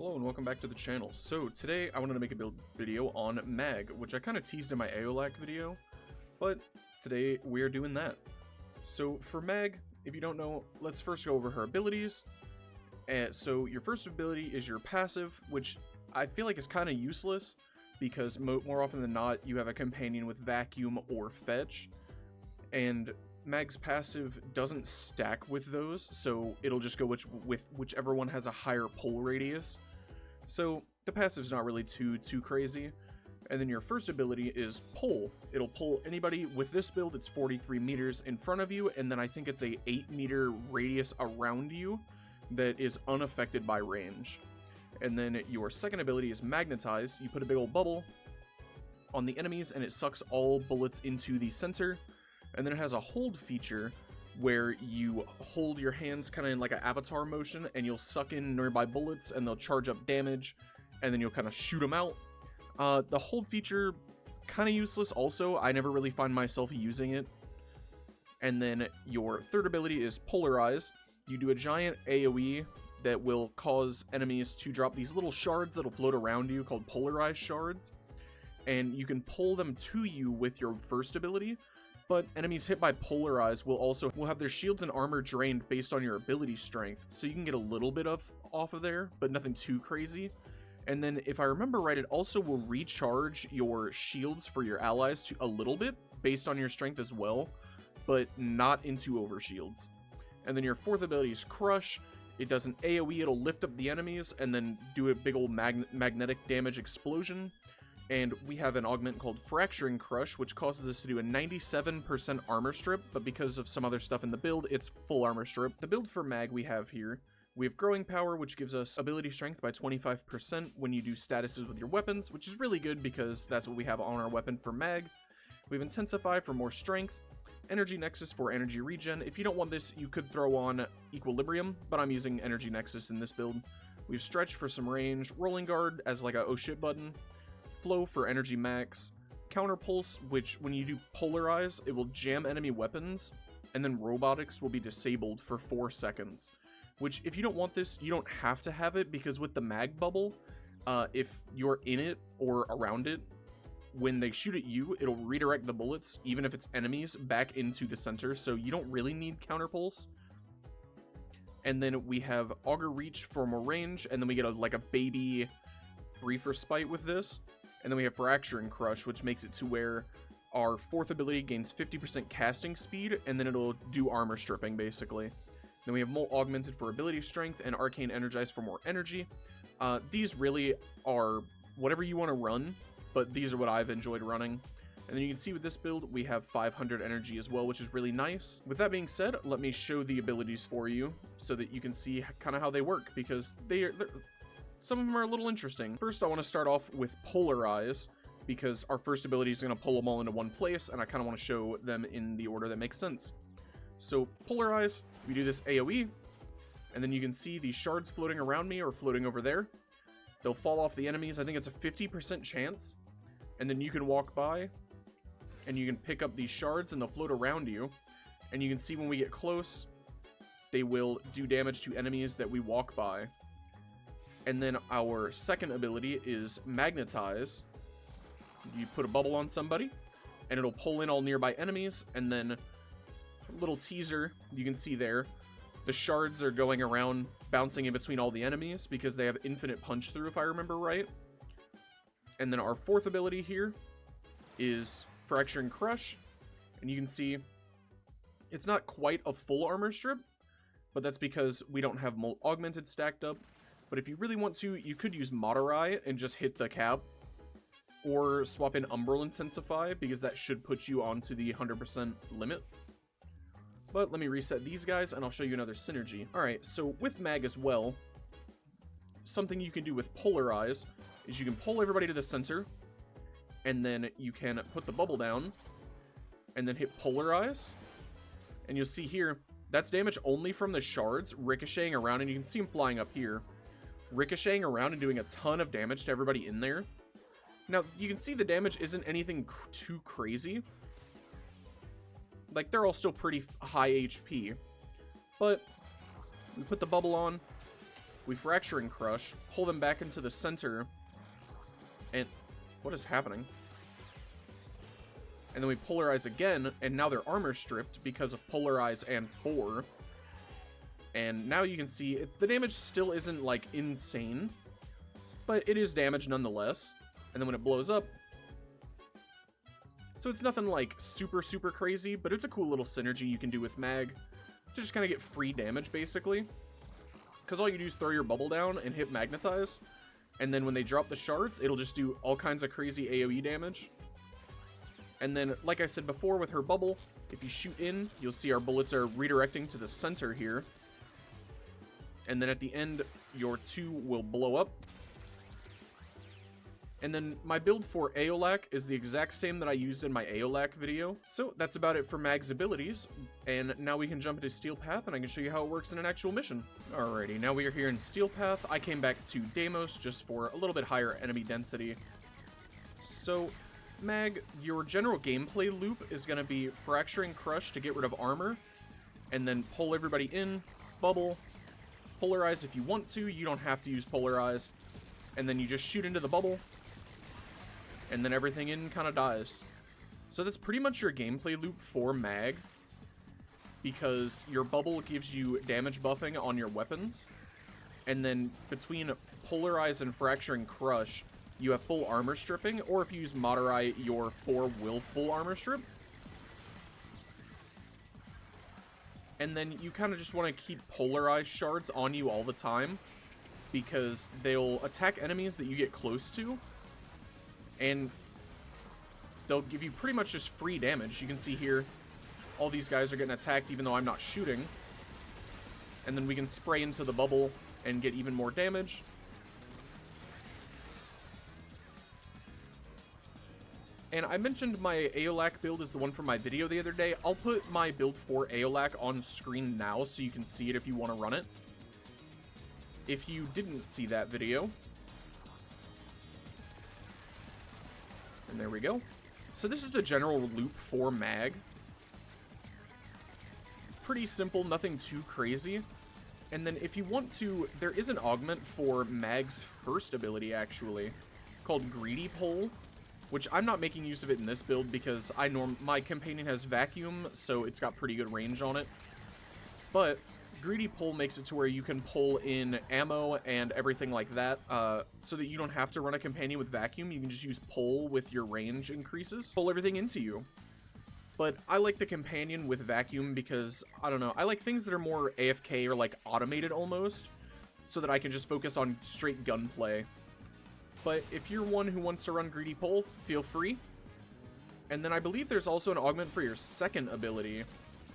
Hello and welcome back to the channel. So today I wanted to make a build video on Mag, which I kind of teased in my Aeolac video, but today we're doing that. So for Mag, if you don't know, let's first go over her abilities. So your first ability is your passive, which I feel like is kind of useless because more often than not you have a companion with Vacuum or Fetch, and Mag's passive doesn't stack with those, so it'll just go with whichever one has a higher pull radius. So the passive's not really too crazy. And then your first ability is Pull. It'll pull anybody with this build. It's 43 meters in front of you, and then I think it's a 8-meter radius around you that is unaffected by range. And then your second ability is Magnetize. You put a big old bubble on the enemies, and it sucks all bullets into the center. And then it has a hold feature where you hold your hands kind of in like an avatar motion, and you'll suck in nearby bullets, and they'll charge up damage, and then you'll kind of shoot them out. The hold feature, kind of useless also. I never really find myself using it. And then your third ability is Polarize. You do a giant AoE that will cause enemies to drop these little shards that'll float around you called Polarized Shards. And you can pull them to you with your first ability. But enemies hit by Polarize will have their shields and armor drained based on your ability strength, so you can get a little bit off of there, but nothing too crazy. And then, if I remember right, it also will recharge your shields for your allies to a little bit, based on your strength as well, but not into overshields. And then your fourth ability is Crush. It does an AoE, it'll lift up the enemies, and then do a big old magnetic damage explosion. And we have an augment called Fracturing Crush, which causes us to do a 97% armor strip, but because of some other stuff in the build, it's full armor strip. The build for Mag we have here, we have Growing Power, which gives us ability strength by 25% when you do statuses with your weapons, which is really good because that's what we have on our weapon for Mag. We have Intensify for more strength, Energy Nexus for energy regen. If you don't want this, you could throw on Equilibrium, but I'm using Energy Nexus in this build. We have Stretch for some range, Rolling Guard as like a oh shit button, Flow for energy max, Counter Pulse, which when you do Polarize, it will jam enemy weapons, and then Robotics will be disabled for 4 seconds. Which, if you don't want this, you don't have to have it, because with the Mag Bubble, if you're in it or around it, when they shoot at you, it'll redirect the bullets, even if it's enemies, back into the center, so you don't really need Counter Pulse. And then we have Augur Reach for more range, and then we get like a baby Reefer Spite with this. And then we have Fracturing Crush, which makes it to where our fourth ability gains 50% casting speed, and then it'll do armor stripping, basically. Then we have Molt Augmented for ability strength, and Arcane Energize for more energy. These really are whatever you want to run, but these are what I've enjoyed running. And then you can see with this build, we have 500 energy as well, which is really nice. With that being said, let me show the abilities for you, so that you can see kind of how they work, because some of them are a little interesting. First, I want to start off with Polarize, because our first ability is going to pull them all into one place, and I kind of want to show them in the order that makes sense. So, Polarize, we do this AoE, and then you can see the shards floating around me or floating over there. They'll fall off the enemies. I think it's a 50% chance. And then you can walk by, and you can pick up these shards, and they'll float around you. And you can see when we get close, they will do damage to enemies that we walk by. And then our second ability is Magnetize. You put a bubble on somebody, and it'll pull in all nearby enemies, and then a little teaser, you can see there, the shards are going around, bouncing in between all the enemies, because they have infinite punch through, if I remember right. And then our fourth ability here is Fracturing Crush, and you can see it's not quite a full armor strip, but that's because we don't have Molt Augmented stacked up. But if you really want to, you could use Moderai and just hit the cap. Or swap in Umbral Intensify, because that should put you onto the 100% limit. But let me reset these guys, and I'll show you another synergy. Alright, so with Mag as well, something you can do with Polarize is you can pull everybody to the center, and then you can put the bubble down, and then hit Polarize. And you'll see here, that's damage only from the shards, ricocheting around, and you can see them flying up here. Ricocheting around and doing a ton of damage to everybody in there. Now, you can see the damage isn't anything too crazy. Like, they're all still pretty high HP. But we put the bubble on, We fracture and crush, pull them back into the center, and what is happening? And then we polarize again, and now they're armor stripped because of polarize and 4. And now you can see the damage still isn't like insane, but it is damage nonetheless. And then when it blows up, so it's nothing like super crazy, but it's a cool little synergy you can do with mag to just kind of get free damage basically. Because all you do is throw your bubble down and hit magnetize, and then when they drop the shards, it'll just do all kinds of crazy AoE damage. And then, like I said before with her bubble, if you shoot in, you'll see our bullets are redirecting to the center here. And then at the end, your 2 will blow up. And then my build for Aeolak is the exact same that I used in my Aeolak video. So that's about it for Mag's abilities. And now we can jump into Steel Path and I can show you how it works in an actual mission. Alrighty, now we are here in Steel Path. I came back to Deimos just for a little bit higher enemy density. So Mag, your general gameplay loop is going to be fracturing crush to get rid of armor. And then pull everybody in, bubble, polarize if you want to. You don't have to use polarize. And then you just shoot into the bubble. And then everything in kind of dies. So that's pretty much your gameplay loop for Mag, because your bubble gives you damage buffing on your weapons, and then between polarize and fracture and crush, you have full armor stripping, or if you use Moderai, your 4 will full armor strip. And then you kind of just want to keep polarized shards on you all the time, because they'll attack enemies that you get close to, and they'll give you pretty much just free damage. You can see here, all these guys are getting attacked even though I'm not shooting. And then we can spray into the bubble and get even more damage. And I mentioned my Aeolak build is the one from my video the other day. I'll put my build for Aeolak on screen now so you can see it if you want to run it. If you didn't see that video. And there we go. So this is the general loop for Mag. Pretty simple, nothing too crazy. And then if you want to, there is an augment for Mag's first ability actually, called Greedy Pull, which I'm not making use of it in this build because my companion has vacuum, so it's got pretty good range on it. But Greedy Pull makes it to where you can pull in ammo and everything like that, so that you don't have to run a companion with vacuum. You can just use pull with your range increases, pull everything into you. But I like the companion with vacuum because, I don't know, I like things that are more AFK or like automated almost, so that I can just focus on straight gunplay. But if you're one who wants to run Greedy Pull, feel free. And then I believe there's also an augment for your second ability,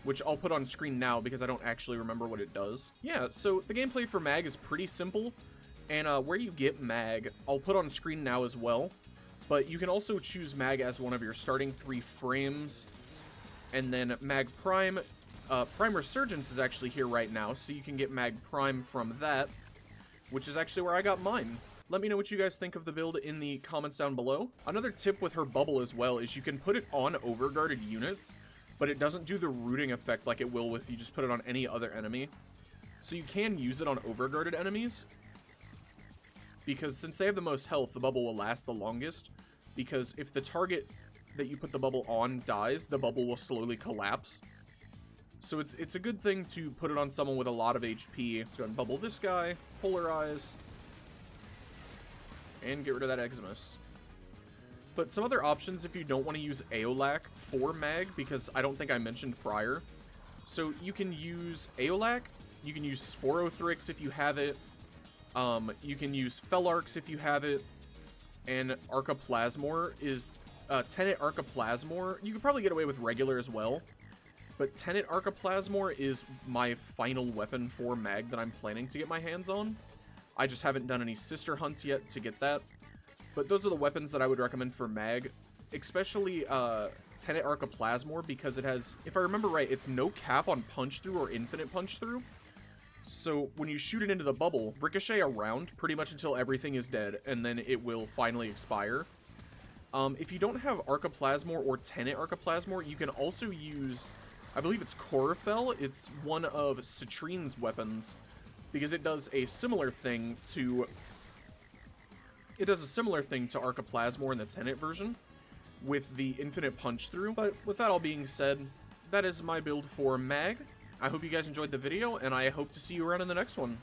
which I'll put on screen now because I don't actually remember what it does. Yeah, so the gameplay for Mag is pretty simple, and where you get Mag, I'll put on screen now as well, but you can also choose Mag as one of your starting 3 frames, and then Mag Prime. Prime Resurgence is actually here right now, so you can get Mag Prime from that, which is actually where I got mine. Let me know what you guys think of the build in the comments down below. Another tip with her bubble as well is you can put it on overguarded units, but it doesn't do the rooting effect like it will if you just put it on any other enemy. So you can use it on overguarded enemies, because since they have the most health, the bubble will last the longest, because if the target that you put the bubble on dies, the bubble will slowly collapse. So it's a good thing to put it on someone with a lot of HP. Let's go ahead and bubble this guy, polarize, and get rid of that Eximus. But some other options if you don't want to use Aeolak for Mag, because I don't think I mentioned prior. So you can use Aeolak, you can use Sporothrix if you have it, you can use Felarx if you have it, and Archiplasmor is, Tenet Archiplasmor, you could probably get away with regular as well, but Tenet Archiplasmor is my final weapon for Mag that I'm planning to get my hands on. I just haven't done any sister hunts yet to get that. But those are the weapons that I would recommend for Mag, especially Tenet Archiplasmor, because it has, if I remember right, it's no cap on punch through or infinite punch through. So when you shoot it into the bubble, ricochet around pretty much until everything is dead, and then it will finally expire. If you don't have Archiplasmor or Tenet Archiplasmor, you can also use, I believe it's Chorofel. It's one of Citrine's weapons, because it does a similar thing to Archiplasmor in the Tenet version with the infinite punch through. But with that all being said, that is my build for Mag. I hope you guys enjoyed the video, and I hope to see you around in the next one.